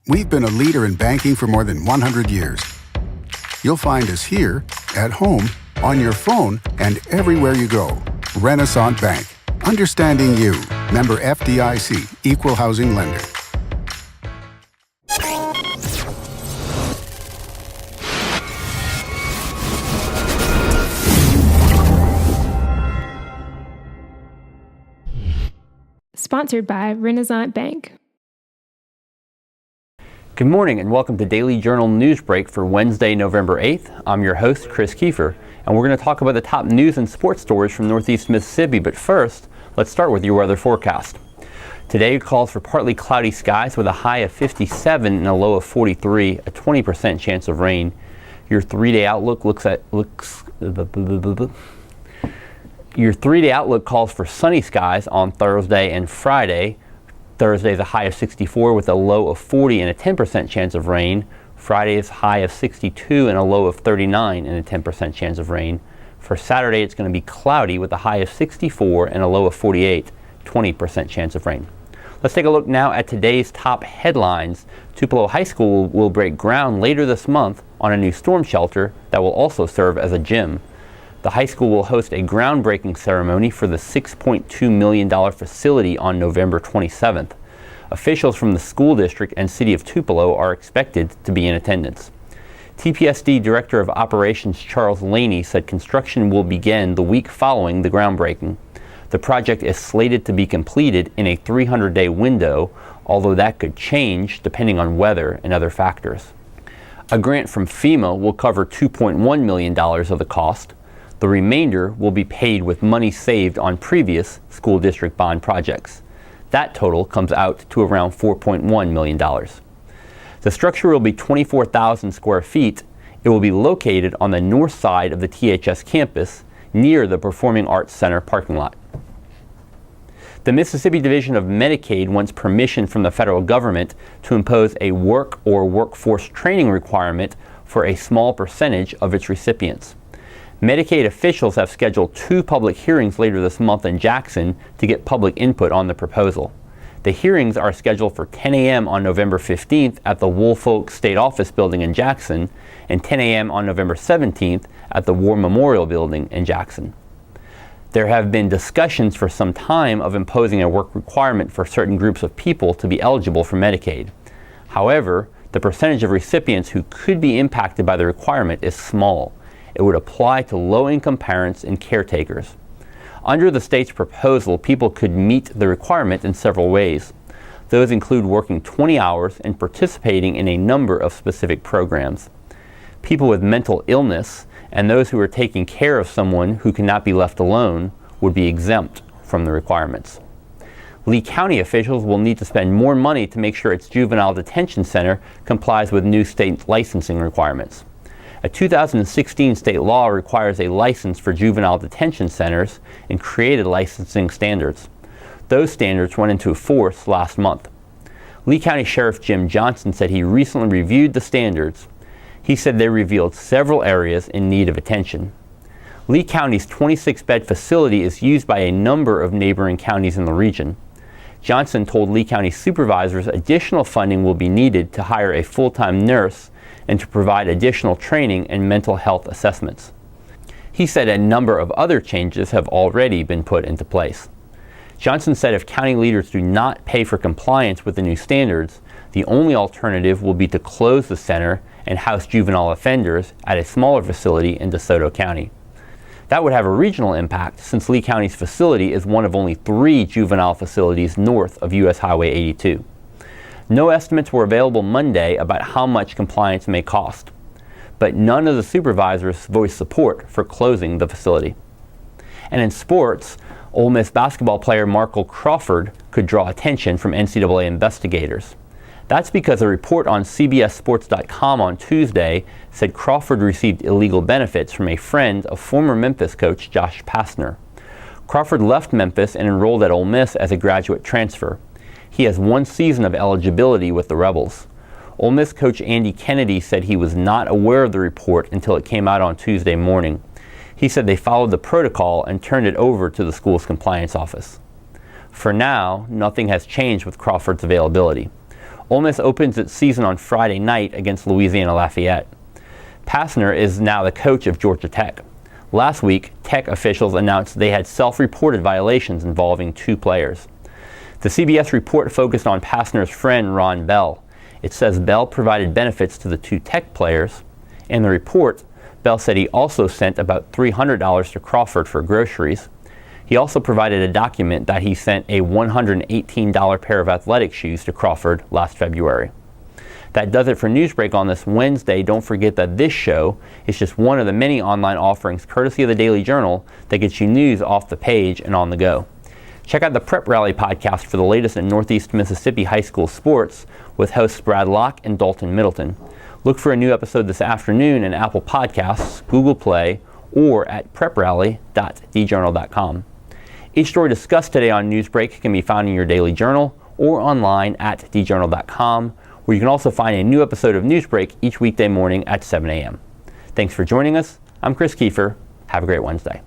We've been a leader in banking for more than 100 years. You'll find us here, at home, on your phone, and everywhere you go. Renaissance Bank. Understanding you. Member FDIC. Equal housing lender. Sponsored by Renaissance Bank. Good morning and welcome to Daily Journal Newsbreak for Wednesday, November 8th. I'm your host, Chris Kiefer, and we're going to talk about the top news and sports stories from Northeast Mississippi. But first, let's start with your weather forecast. Today calls for partly cloudy skies with a high of 57 and a low of 43, a 20% chance of rain. Your three-day outlook calls for sunny skies on Thursday and Friday. Thursday is a high of 64 with a low of 40 and a 10% chance of rain. Friday is a high of 62 and a low of 39 and a 10% chance of rain. For Saturday, it's going to be cloudy with a high of 64 and a low of 48, 20% chance of rain. Let's take a look now at today's top headlines. Tupelo High School will break ground later this month on a new storm shelter that will also serve as a gym. The high school will host a groundbreaking ceremony for the $6.2 million facility on November 27th. Officials from the school district and city of Tupelo are expected to be in attendance. TPSD Director of Operations Charles Laney said construction will begin the week following the groundbreaking. The project is slated to be completed in a 300-day window, although that could change depending on weather and other factors. A grant from FEMA will cover $2.1 million of the cost. The remainder will be paid with money saved on previous school district bond projects. That total comes out to around $4.1 million. The structure will be 24,000 square feet. It will be located on the north side of the THS campus near the Performing Arts Center parking lot. The Mississippi Division of Medicaid wants permission from the federal government to impose a work or workforce training requirement for a small percentage of its recipients. Medicaid officials have scheduled 2 public hearings later this month in Jackson to get public input on the proposal. The hearings are scheduled for 10 a.m. on November 15th at the Woolfolk State Office Building in Jackson and 10 a.m. on November 17th at the War Memorial Building in Jackson. There have been discussions for some time of imposing a work requirement for certain groups of people to be eligible for Medicaid. However, the percentage of recipients who could be impacted by the requirement is small. It would apply to low-income parents and caretakers. Under the state's proposal, people could meet the requirement in several ways. Those include working 20 hours and participating in a number of specific programs. People with mental illness and those who are taking care of someone who cannot be left alone would be exempt from the requirements. Lee County officials will need to spend more money to make sure its Juvenile Detention Center complies with new state licensing requirements. A 2016 state law requires a license for juvenile detention centers and created licensing standards. Those standards went into force last month. Lee County Sheriff Jim Johnson said he recently reviewed the standards. He said they revealed several areas in need of attention. Lee County's 26-bed facility is used by a number of neighboring counties in the region. Johnson told Lee County supervisors additional funding will be needed to hire a full-time nurse and to provide additional training and mental health assessments. He said a number of other changes have already been put into place. Johnson said if county leaders do not pay for compliance with the new standards, the only alternative will be to close the center and house juvenile offenders at a smaller facility in DeSoto County. That would have a regional impact since Lee County's facility is one of only 3 juvenile facilities north of US Highway 82. No estimates were available Monday about how much compliance may cost, but none of the supervisors voiced support for closing the facility. And in sports, Ole Miss basketball player Markel Crawford could draw attention from NCAA investigators. That's because a report on CBSSports.com on Tuesday said Crawford received illegal benefits from a friend of former Memphis coach Josh Pastner. Crawford left Memphis and enrolled at Ole Miss as a graduate transfer. He has 1 season of eligibility with the Rebels. Ole Miss coach Andy Kennedy said he was not aware of the report until it came out on Tuesday morning. He said they followed the protocol and turned it over to the school's compliance office. For now, nothing has changed with Crawford's availability. Ole Miss opens its season on Friday night against Louisiana Lafayette. Pastner is now the coach of Georgia Tech. Last week, Tech officials announced they had self-reported violations involving 2 players. The CBS report focused on Pastner's friend Ron Bell. It says Bell provided benefits to the 2 Tech players. In the report, Bell said he also sent about $300 to Crawford for groceries. He also provided a document that he sent a $118 pair of athletic shoes to Crawford last February. That does it for Newsbreak on this Wednesday. Don't forget that this show is just one of the many online offerings courtesy of the Daily Journal that gets you news off the page and on the go. Check out the Prep Rally podcast for the latest in Northeast Mississippi high school sports with hosts Brad Locke and Dalton Middleton. Look for a new episode this afternoon in Apple Podcasts, Google Play, or at preprally.djournal.com. Each story discussed today on Newsbreak can be found in your Daily Journal or online at djournal.com, where you can also find a new episode of Newsbreak each weekday morning at 7 a.m. Thanks for joining us. I'm Chris Kiefer. Have a great Wednesday.